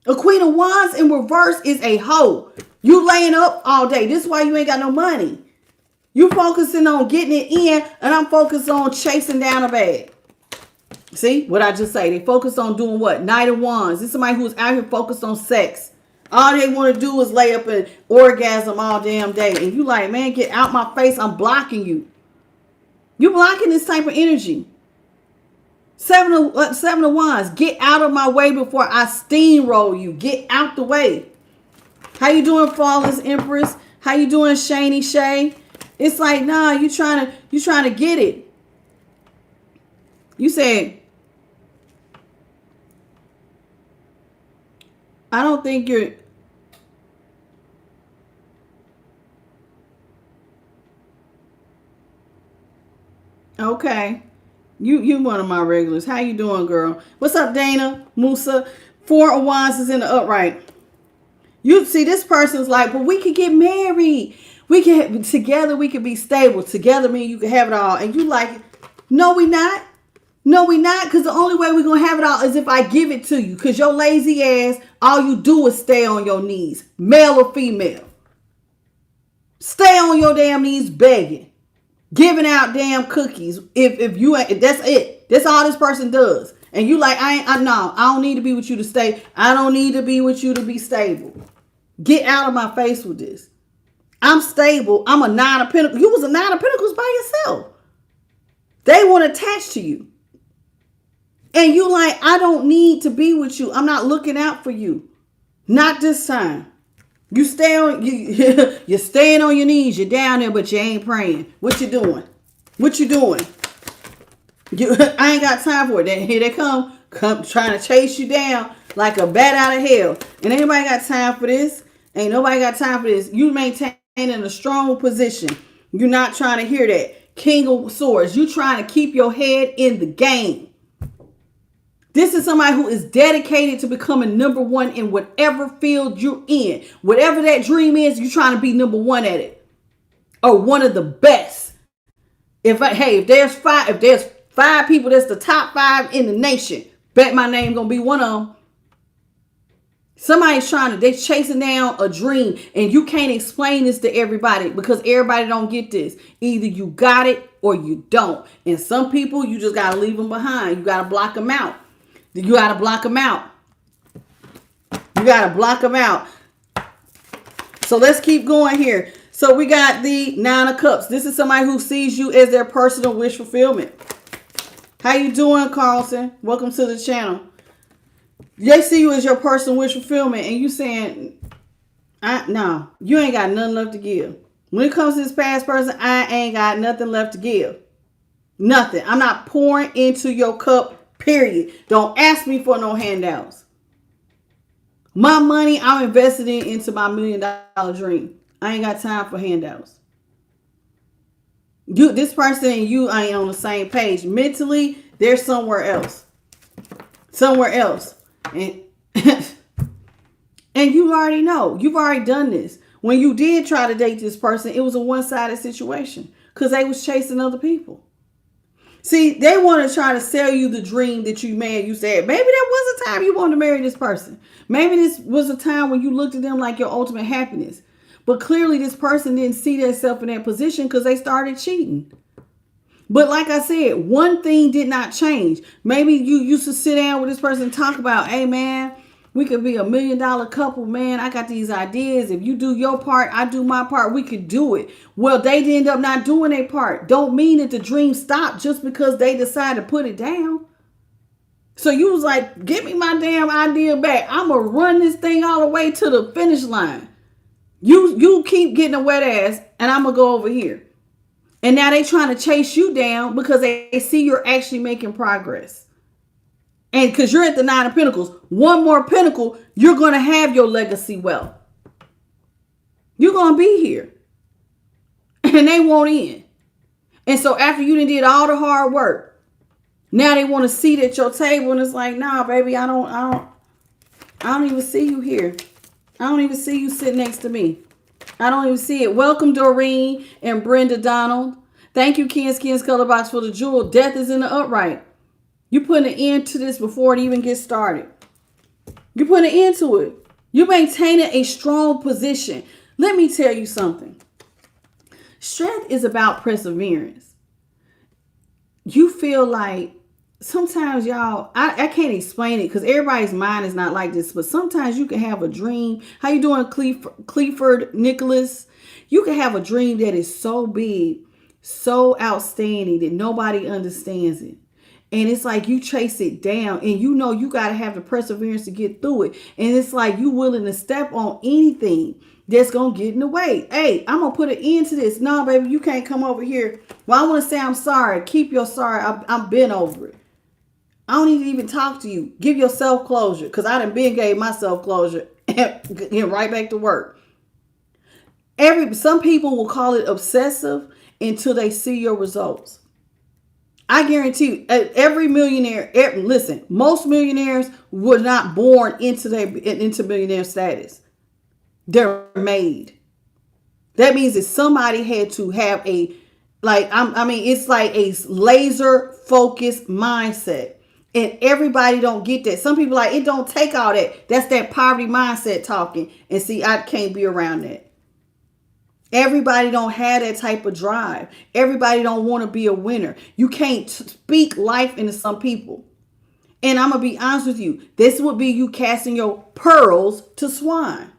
A Queen of Wands in reverse is a hoe. You laying up all day. This is why you ain't got no money. You focusing on getting it in, and I'm focused on chasing down a bag. See what I just say? They focus on doing what? Knight of Wands. This is somebody who's out here focused on sex. All they want to do is lay up and orgasm all damn day. And you like, man, get out my face. I'm blocking you. You blocking this type of energy. 7 of Wands. Get out of my way before I steamroll you. Get out the way. How you doing, Flawless Empress? How you doing, Shani Shay? It's like, nah, you trying to get it. You said, I don't think you're. Okay. You one of my regulars. How you doing, girl? What's up, Dana? Musa? 4 of Wands is in the upright. You see, this person's like, but we could get married. We can together. We could be stable together. Me, you can have it all. And you like, no, we not. No, we not. Because the only way we're going to have it all is if I give it to you. Because your lazy ass, all you do is stay on your knees. Male or female. Stay on your damn knees begging. Giving out damn cookies. If that's it. That's all this person does. And you like, I don't need to be with you to stay. I don't need to be with you to be stable. Get out of my face with this. I'm stable. I'm a 9 of Pentacles. You was a 9 of Pentacles by yourself. They want to attach to you. And you like, I don't need to be with you. I'm not looking out for you. Not this time. You stay on you're staying on your knees. You're down there, but you ain't praying. What you doing? What you doing? I ain't got time for it. Here they come trying to chase you down like a bat out of hell. And ain't nobody got time for this. Ain't nobody got time for this. You maintaining a strong position. You're not trying to hear that. King of Swords. You trying to keep your head in the game. This is somebody who is dedicated to becoming number one in whatever field you're in. Whatever that dream is, you're trying to be number one at it. Or one of the best. If there's 5 people that's the top 5 in the nation, bet my name gonna be one of them. Somebody's they chasing down a dream, and you can't explain this to everybody because everybody don't get this. Either you got it or you don't. And some people, you just gotta leave them behind. You gotta block them out. You got to block them out. You got to block them out. So let's keep going here. So we got the 9 of Cups. This is somebody who sees you as their personal wish fulfillment. How you doing, Carlson? Welcome to the channel. They see you as your personal wish fulfillment, and you saying, no, you ain't got nothing left to give. When it comes to this past person, I ain't got nothing left to give. Nothing. I'm not pouring into your cup. Period. Don't ask me for no handouts. My money, I'm invested into my $1 million dream. I ain't got time for handouts. This person and you ain't on the same page. Mentally, they're somewhere else. Somewhere else. And And you already know. You've already done this. When you did try to date this person, it was a one-sided situation because they was chasing other people. See, they want to try to sell you the dream that you made. You said, maybe there was a time you wanted to marry this person. Maybe this was a time when you looked at them like your ultimate happiness. But clearly this person didn't see themselves in that position because they started cheating. But like I said, one thing did not change. Maybe you used to sit down with this person and talk about, hey, man, we could be $1 million couple, man. I got these ideas. If you do your part, I do my part. We could do it. Well, they end up not doing their part. Don't mean that the dream stopped just because they decided to put it down. So you was like, give me my damn idea back. I'm going to run this thing all the way to the finish line. You keep getting a wet ass and I'm going to go over here. And now they trying to chase you down because they see you're actually making progress. And because you're at the 9 of Pentacles, one more Pentacle, you're going to have your legacy wealth. You're going to be here. And they won't end. And so after you did all the hard work, now they want to seat at your table and it's like, nah, baby, I don't even see you here. I don't even see you sitting next to me. I don't even see it. Welcome, Doreen and Brenda Donald. Thank you, Ken's Color Box, for the jewel. Death is in the upright. You putting an end to this before it even gets started. You're putting an end to it. You're maintaining a strong position. Let me tell you something. Strength is about perseverance. You feel like sometimes y'all, I can't explain it because everybody's mind is not like this, but sometimes you can have a dream. How you doing, Cleaford Nicholas? You can have a dream that is so big, so outstanding that nobody understands it. And it's like you chase it down and you know you got to have the perseverance to get through it. And it's like you willing to step on anything that's going to get in the way. Hey, I'm going to put an end to this. No, baby, you can't come over here. Well, I want to say I'm sorry. Keep your sorry. I've been over it. I don't need to even talk to you. Give yourself closure because I done been gave myself closure and right back to work. Some people will call it obsessive until they see your results. I guarantee you, every millionaire, listen, most millionaires were not born into millionaire status. They're made. That means that somebody had to have it's like a laser focused mindset. And everybody don't get that. Some people like, it don't take all that. That's that poverty mindset talking. And see, I can't be around that. Everybody don't have that type of drive. Everybody don't want to be a winner. You can't speak life into some people. And I'm going to be honest with you. This would be you casting your pearls to swine.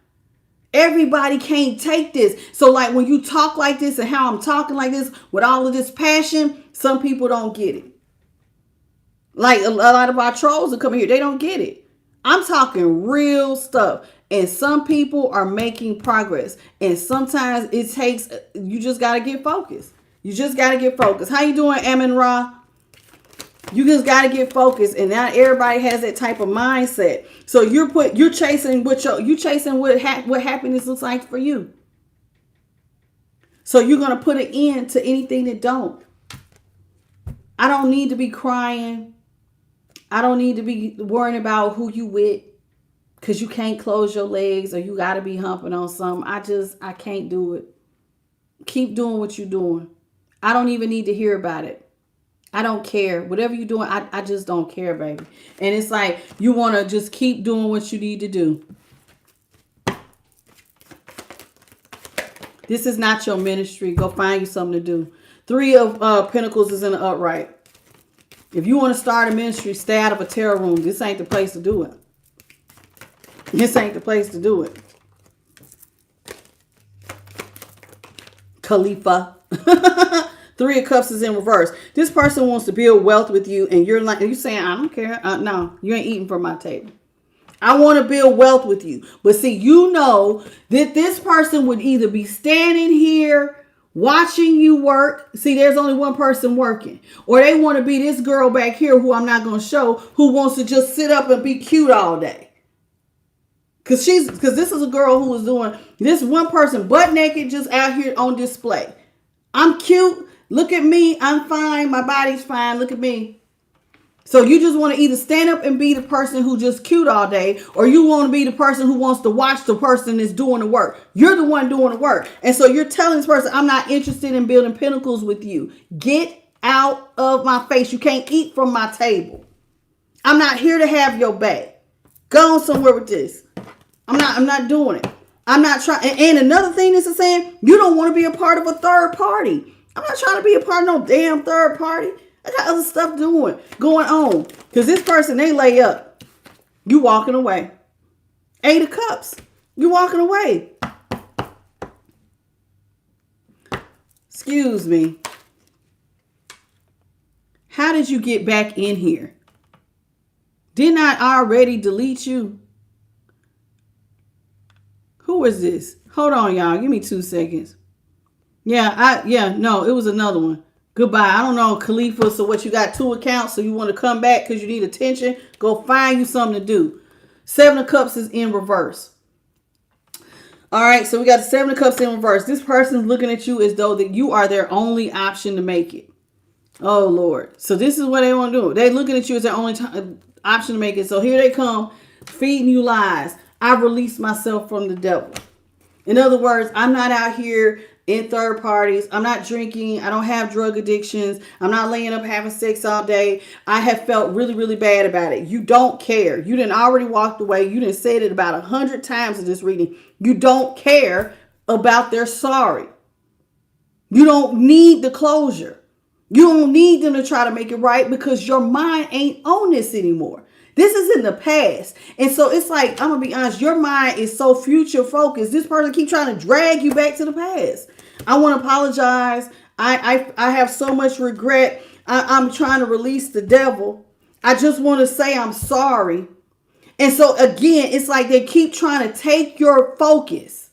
Everybody can't take this. So like when you talk like this and how I'm talking like this with all of this passion, some people don't get it. Like a lot of our trolls that come here, they don't get it. I'm talking real stuff. And some people are making progress. And sometimes it takes, you just got to get focused. You just got to get focused. How you doing, Amin Ra? You just got to get focused. And not everybody has that type of mindset. So you're chasing what happiness looks like for you. So you're going to put an end to anything that don't. I don't need to be crying. I don't need to be worrying about who you with. Because you can't close your legs or you got to be humping on something. I can't do it. Keep doing what you're doing. I don't even need to hear about it. I don't care. Whatever you're doing, I just don't care, baby. And it's like you want to just keep doing what you need to do. This is not your ministry. Go find you something to do. 3 of Pentacles is in the upright. If you want to start a ministry, stay out of a tarot room. This ain't the place to do it. This ain't the place to do it. Khalifa. 3 of Cups is in reverse. This person wants to build wealth with you and you're saying, I don't care. No, you ain't eating from my table. I want to build wealth with you. But see, you know that this person would either be standing here watching you work. See, there's only one person working. Or they want to be this girl back here who I'm not going to show, who wants to just sit up and be cute all day. Because this is a girl who was doing this one person butt naked just out here on display. I'm cute. Look at me. I'm fine. My body's fine. Look at me. So you just want to either stand up and be the person who just cute all day, or you want to be the person who wants to watch the person that's doing the work. You're the one doing the work. And so you're telling this person, I'm not interested in building pinnacles with you. Get out of my face. You can't eat from my table. I'm not here to have your back. Go on somewhere with this. I'm not doing it. I'm not trying. And another thing this is saying, you don't want to be a part of a third party. I'm not trying to be a part of no damn third party. I got other stuff going on. Because this person, they lay up. You walking away. 8 of Cups. You walking away. Excuse me. How did you get back in here? Didn't I already delete you? Who is this? Hold on, y'all. Give me 2 seconds. No, it was another one. Goodbye. I don't know, Khalifa. So what, you got 2 accounts, so you want to come back because you need attention? Go find you something to do. 7 of Cups is in reverse. All right, so we got the 7 of Cups in reverse. This person's looking at you as though that you are their only option to make it. Oh, Lord. So this is what they want to do. They're looking at you as their only option to make it. So here they come, feeding you lies. I've released myself from the devil. In other words, I'm not out here in third parties. I'm not drinking. I don't have drug addictions. I'm not laying up having sex all day. I have felt really, really bad about it. You don't care. You done already walked away. You done said it about 100 times in this reading. You don't care about their sorry. You don't need the closure. You don't need them to try to make it right because your mind ain't on this anymore. This is in the past. And so it's like, I'm going to be honest, your mind is so future focused. This person keeps trying to drag you back to the past. I want to apologize. I have so much regret. I'm trying to release the devil. I just want to say I'm sorry. And so again, it's like they keep trying to take your focus.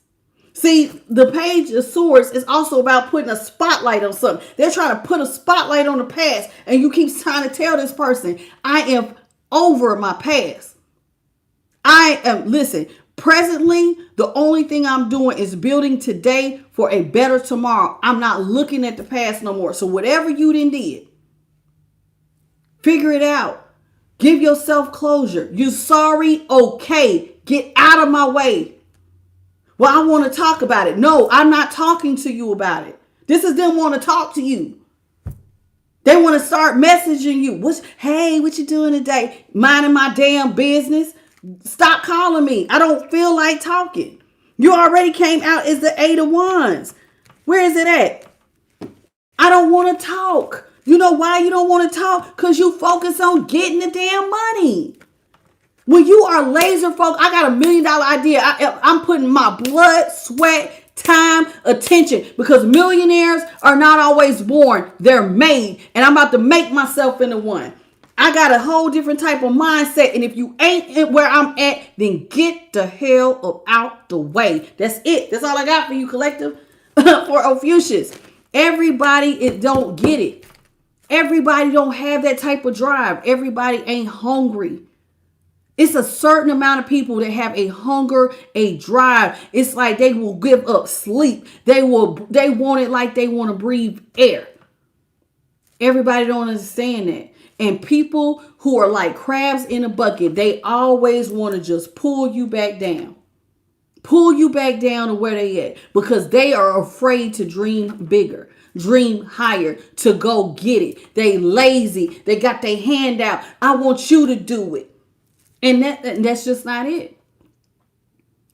See, the Page of Swords is also about putting a spotlight on something. They're trying to put a spotlight on the past. And you keep trying to tell this person, I am over my past. Listen, presently, the only thing I'm doing is building today for a better tomorrow. I'm not looking at the past no more. So whatever you did, figure it out. Give yourself closure. You sorry? Okay. Get out of my way. Well, I want to talk about it. No, I'm not talking to you about it. This is them want to talk to you. They want to start messaging you. Hey, what you doing today? Minding my damn business. Stop calling me. I don't feel like talking. You already came out as the 8 of Wands. Where is it at? I don't want to talk. You know why you don't want to talk? Because you focus on getting the damn money. When you are laser focused, I got $1 million idea. I'm putting my blood, sweat, time, attention, because millionaires are not always born. They're made. And I'm about to make myself into one. I got a whole different type of mindset. And if you ain't where I'm at, then get the hell out the way. That's it. That's all I got for you, collective. For Ophiuchus. Everybody don't get it. Everybody don't have that type of drive. Everybody ain't hungry. It's a certain amount of people that have a hunger, a drive. It's like they will give up sleep. They want it like they want to breathe air. Everybody don't understand that. And people who are like crabs in a bucket, they always want to just pull you back down. Pull you back down to where they at. Because they are afraid to dream bigger. Dream higher, to go get it. They lazy. They got their hand out. I want you to do it. And that's just not it.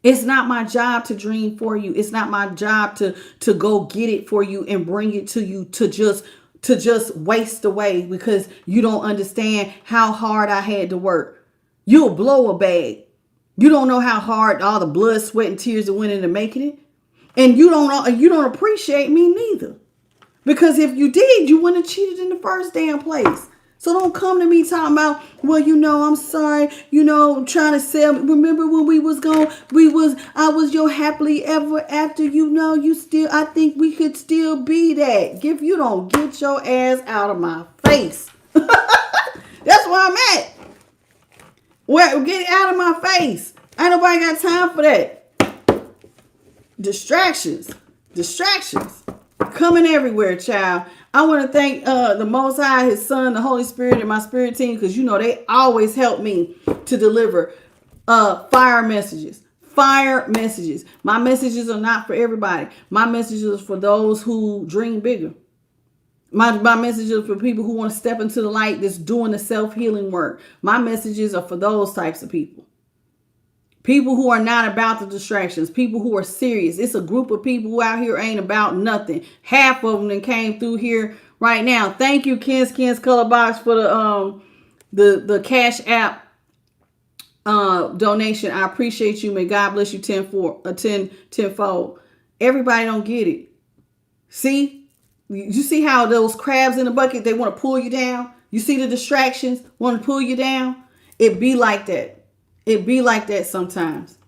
It's not my job to dream for you. It's not my job to go get it for you and bring it to you to just waste away because you don't understand how hard I had to work. You'll blow a bag. You don't know how hard all the blood, sweat, and tears that went into making it. And you don't appreciate me neither. Because if you did, you wouldn't have cheated in the first damn place. So don't come to me talking about, well, I'm sorry, trying to sell. Remember when we was gone, I was your happily ever after, I think we could still be that. If you don't get your ass out of my face. That's where I'm at. Get out of my face. Ain't nobody got time for that. Distractions. coming everywhere, child. I want to thank the Most High, His Son, the Holy Spirit, and my spirit team, because you know they always help me to deliver fire messages. Fire messages. My messages are not for everybody. My messages are for those who dream bigger. My messages are for people who want to step into the light that's doing the self-healing work. My messages are for those types of people. People who are not about the distractions. People who are serious. It's a group of people who out here ain't about nothing. Half of them that came through here right now. Thank you, Ken's Color Box, for the Cash App donation. I appreciate you. May God bless you tenfold. Everybody don't get it. See? You see how those crabs in the bucket, they want to pull you down? You see the distractions want to pull you down? It be like that. It be like that sometimes.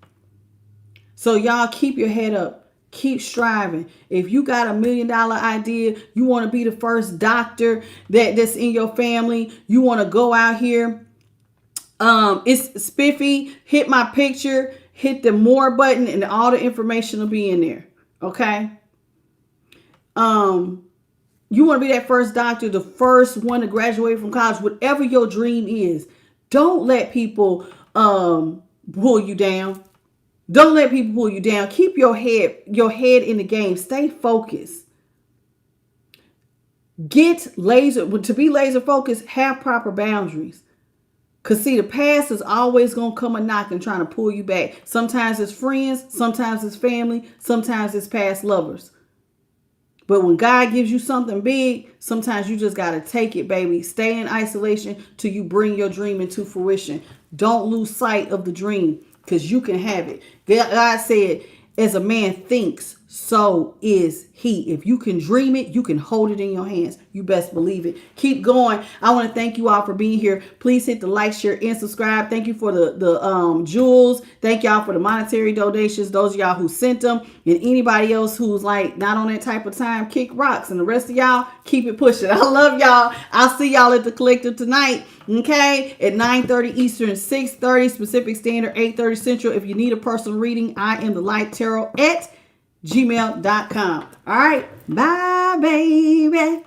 So y'all keep your head up. Keep striving. If you got $1 million idea, you want to be the first doctor that's in your family, you want to go out here. It's spiffy. Hit my picture. Hit the more button and all the information will be in there. Okay? You want to be that first doctor, the first one to graduate from college, whatever your dream is. Don't let people pull you down. Don't let people pull you down. Keep your head in the game. Stay focused. To be laser focused, have proper boundaries. Because see, the past is always going to come a knocking trying to pull you back. Sometimes it's friends, sometimes it's family, sometimes it's past lovers. But when God gives you something big, sometimes you just got to take it, baby. Stay in isolation till you bring your dream into fruition. Don't lose sight of the dream, because you can have it. God said, as a man thinks, so is he. If you can dream it, you can hold it in your hands. You best believe it. Keep going. I want to thank you all for being here. Please hit the like, share, and subscribe. Thank you for the jewels. Thank y'all for the monetary donations. Those of y'all who sent them, and anybody else who's like not on that type of time, kick rocks. And the rest of y'all, keep it pushing. I love y'all. I'll see y'all at the Collective tonight. Okay, at 9:30 Eastern, 6:30 Pacific Standard, 8:30 Central. If you need a personal reading, I am the Light Tarot at gmail.com. All right. Bye, baby.